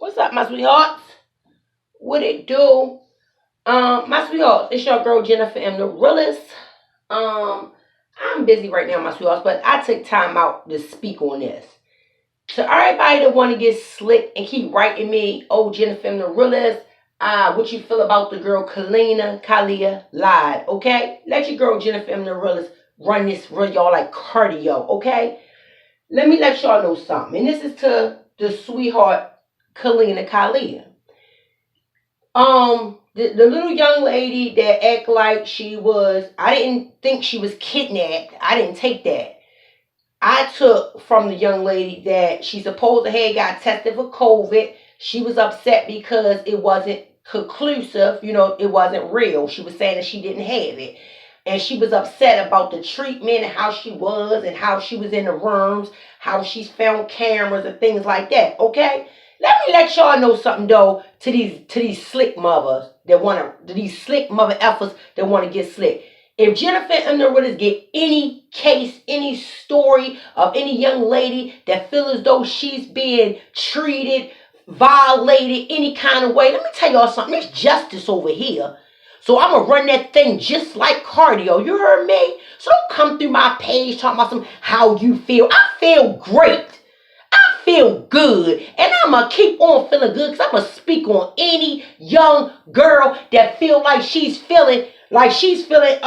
What's up, my sweethearts? What it do? My sweethearts, it's your girl Jennifer M. the realest. Um, I'm busy right now, my sweethearts, but I took time out to speak on this. To everybody that want to get slick and keep writing me, oh Jennifer M. the realest, what you feel about the girl Kalina Collier lied, okay? Let your girl Jennifer M. the realest run y'all like cardio, okay? Let me let y'all know something, and this is to the sweetheart Kalina Collier. The little young lady that act like she was, I didn't think she was kidnapped. I didn't take that. I took from the young lady that she supposed to have got tested for COVID. She was upset because it wasn't conclusive, it wasn't real. She was saying that she didn't have it. And she was upset about the treatment and how she was and how she was in the rooms, how she's found cameras and things like that. Okay? Let me let y'all know something though to these slick mothers these slick mother effers that want to get slick. If Jennifer and the Willis get any case, any story of any young lady that feels as though she's being treated, violated any kind of way, let me tell y'all something. There's justice over here. So I'm going to run that thing just like cardio. You heard me? So don't come through my page talking about some how you feel. I feel great. I feel good. And I'm going to keep on feeling good because I'm going to speak on any young girl that feel like she's feeling like something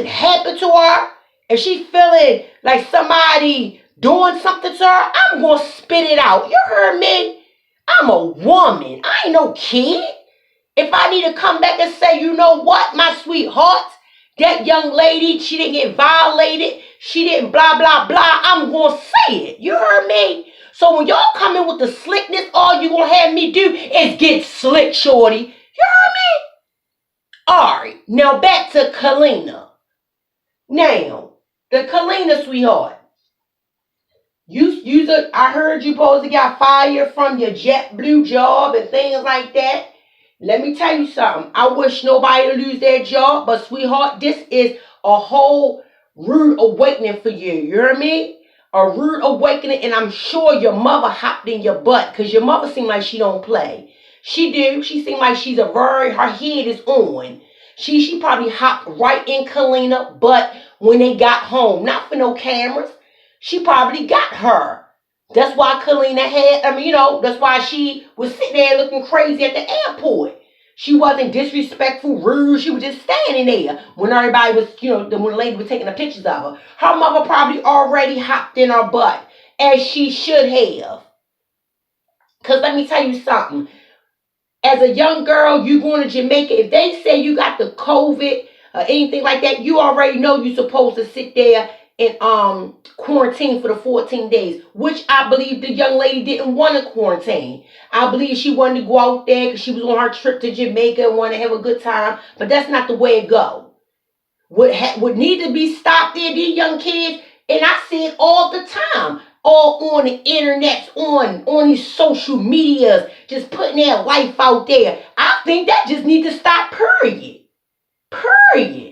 happened to her. If she's feeling like somebody doing something to her, I'm going to spit it out. You heard me? I'm a woman. I ain't no kid. If I need to come back and say, you know what, my sweetheart, that young lady, she didn't get violated, she didn't blah, blah, blah, I'm going to say it. You heard me? So when y'all come in with the slickness, all you going to have me do is get slick, shorty. You heard me? All right, now back to Kalina. Now, the Kalina sweetheart. I heard you supposed to get fired from your JET Blue job and things like that. Let me tell you something. I wish nobody to lose their job, but sweetheart, this is a whole rude awakening for you. You hear me? A rude awakening, and I'm sure your mother hopped in your butt because your mother seemed like she don't play. She do. She seemed like her head is on. She probably hopped right in Kalina butt when they got home. Not for no cameras. She probably got her. That's why Kalina that's why she was sitting there looking crazy at the airport. She wasn't disrespectful, rude. She was just standing there when everybody was, when the lady was taking the pictures of her. Her mother probably already hopped in her butt, as she should have. Because let me tell you something. As a young girl, you going to Jamaica, if they say you got the COVID or anything like that, you already know you're supposed to sit there and quarantine for the 14 days, which I believe the young lady didn't want to quarantine. I believe she wanted to go out there because she was on her trip to Jamaica and wanted to have a good time, but that's not the way it go. What need to be stopped there, these young kids, and I see it all the time, all on the internet, on these social medias, just putting their life out there. I think that just needs to stop, period. Period.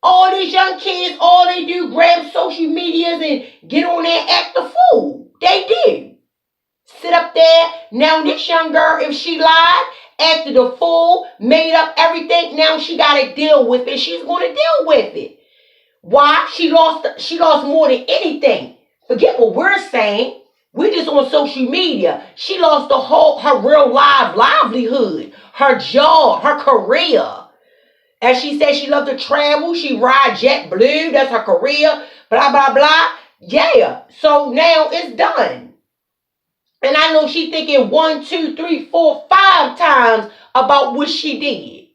All these young kids, all they do, grab social medias and get on there and act a fool. They do. Sit up there. Now this young girl, if she lied, acted a fool, made up everything, now she got to deal with it. She's going to deal with it. Why? She lost more than anything. Forget what we're saying. We're just on social media. She lost her real livelihood, her job, her career. As she said, she loved to travel. She ride JET Blue. That's her career. Blah, blah, blah. Yeah. So now it's done. And I know she thinking 1, 2, 3, 4, 5 times about what she did.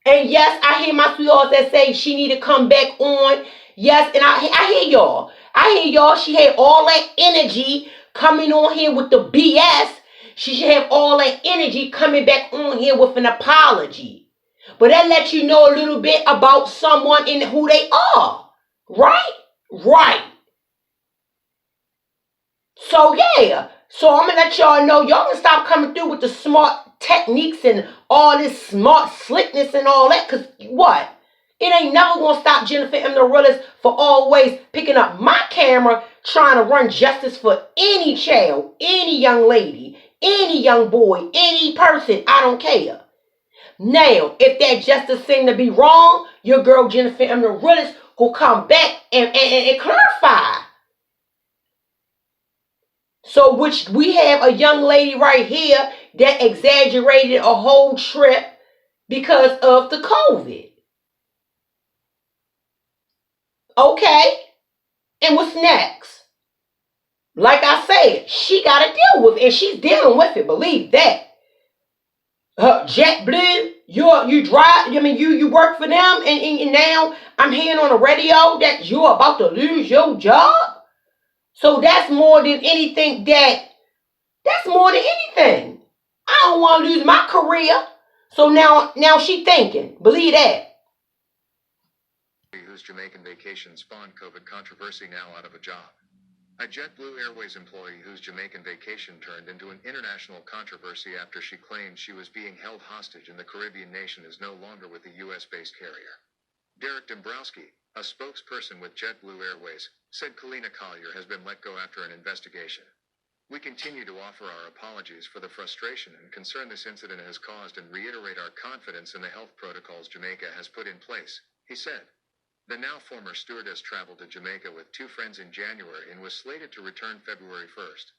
And yes, I hear my sweethearts that say she need to come back on. Yes, and I hear y'all. She had all that energy coming on here with the BS. She should have all that energy coming back on here with an apology. But that lets you know a little bit about someone and who they are. Right? Right. So, yeah. So, I'm going to let y'all know. Y'all can stop coming through with the smart techniques and all this smart slickness and all that. Because what? It ain't never gonna stop Jennifer M. Norillis for always picking up my camera, trying to run justice for any child, any young lady, any young boy, any person. I don't care. Now, if that justice seemed to be wrong, your girl Jennifer M. Norillis will come back and clarify. So, which we have a young lady right here that exaggerated a whole trip because of the COVID. Okay, and what's next? Like I said, she got to deal with it, and she's dealing with it. Believe that. JET Blue, you drive. I mean, you work for them, and now I'm hearing on the radio that you're about to lose your job. So that's more than anything. That's more than anything. I don't want to lose my career. So now she thinking. Believe that. Whose Jamaican vacation spawned COVID controversy now out of a job. A JET Blue Airways employee whose Jamaican vacation turned into an international controversy after she claimed she was being held hostage in the Caribbean nation is no longer with the U.S.-based carrier. Derek Dombrowski, a spokesperson with JET Blue Airways, said Kalina Collier has been let go after an investigation. We continue to offer our apologies for the frustration and concern this incident has caused and reiterate our confidence in the health protocols Jamaica has put in place, he said. The now former stewardess traveled to Jamaica with 2 friends in January and was slated to return February 1st.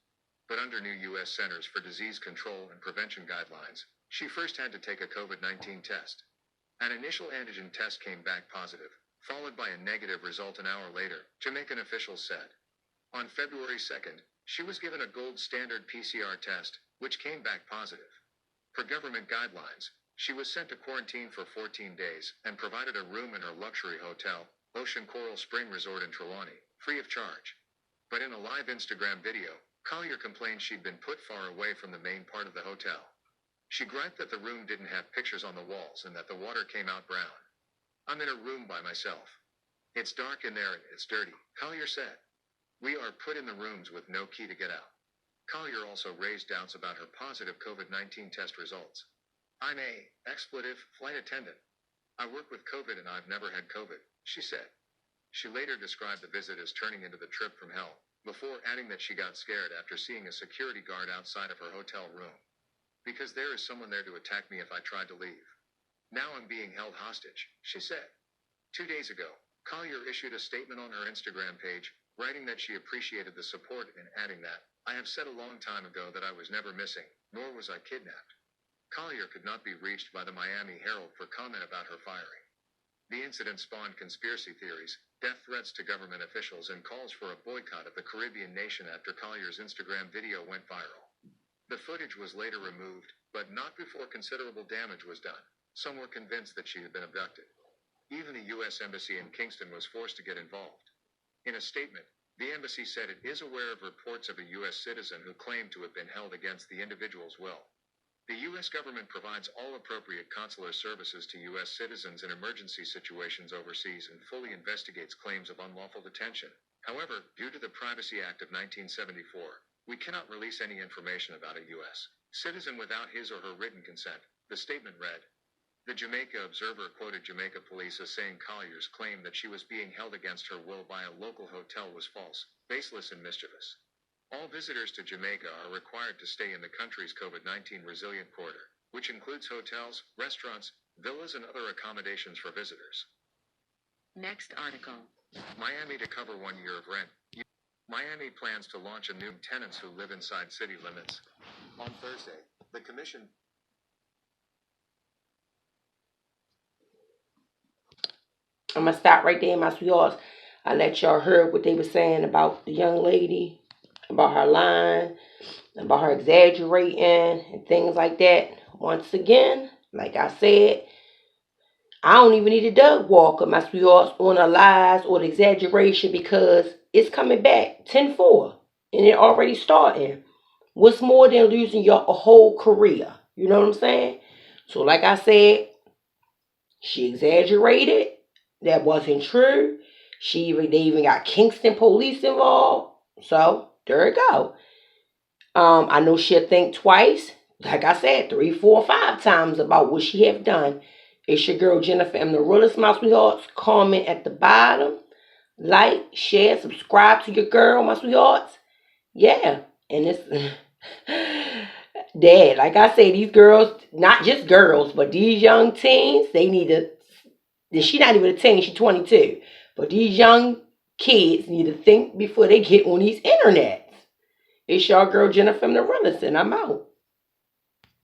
But under new U.S. Centers for Disease Control and Prevention guidelines, she first had to take a COVID-19 test. An initial antigen test came back positive, followed by a negative result an hour later, Jamaican officials said. On February 2nd, she was given a gold standard PCR test, which came back positive. Per government guidelines, she was sent to quarantine for 14 days and provided a room in her luxury hotel, Ocean Coral Spring Resort in Trelawney, free of charge. But in a live Instagram video, Collier complained she'd been put far away from the main part of the hotel. She griped that the room didn't have pictures on the walls and that the water came out brown. I'm in a room by myself. It's dark in there and it's dirty, Collier said. We are put in the rooms with no key to get out. Collier also raised doubts about her positive COVID-19 test results. I'm a flight attendant. I work with COVID and I've never had COVID, she said. She later described the visit as turning into the trip from hell, before adding that she got scared after seeing a security guard outside of her hotel room. Because there is someone there to attack me if I tried to leave. Now I'm being held hostage, she said. 2 days ago, Collier issued a statement on her Instagram page, writing that she appreciated the support and adding that, I have said a long time ago that I was never missing, nor was I kidnapped. Collier could not be reached by the Miami Herald for comment about her firing. The incident spawned conspiracy theories, death threats to government officials, and calls for a boycott of the Caribbean nation after Collier's Instagram video went viral. The footage was later removed, but not before considerable damage was done. Some were convinced that she had been abducted. Even the U.S. Embassy in Kingston was forced to get involved. In a statement, the embassy said it is aware of reports of a U.S. citizen who claimed to have been held against the individual's will. The U.S. government provides all appropriate consular services to U.S. citizens in emergency situations overseas and fully investigates claims of unlawful detention. However, due to the Privacy Act of 1974, we cannot release any information about a U.S. citizen without his or her written consent, the statement read. The Jamaica Observer quoted Jamaica police as saying Collier's claim that she was being held against her will by a local hotel was false, baseless, and mischievous. All visitors to Jamaica are required to stay in the country's COVID-19 resilient corridor, which includes hotels, restaurants, villas, and other accommodations for visitors. Next article. Miami to cover 1 year of rent. Miami plans to launch a new tenants who live inside city limits. On Thursday, the commission... I'm going to stop right there, my sweethearts. I let y'all hear what they were saying about the young lady, about her lying, about her exaggerating, and things like that. Once again, like I said, I don't even need a dog walker, my sweethearts, on the lies or the exaggeration, because it's coming back 10-4, and it already starting. What's more than losing your whole career? You know what I'm saying? So like I said, she exaggerated. That wasn't true. They even got Kingston police involved. So there it go. I know she'll think twice. Like I said, 3, 4, 5 times about what she have done. It's your girl Jennifer M. the realest, my sweethearts. Comment at the bottom. Like, share, subscribe to your girl, my sweethearts. Yeah. And it's Dad, like I say, these girls, not just girls, but these young teens, they need to. She's not even a teen, she's 22. But these young kids need to think before they get on these internets. It's your girl Jennifer from the realest, and I'm out.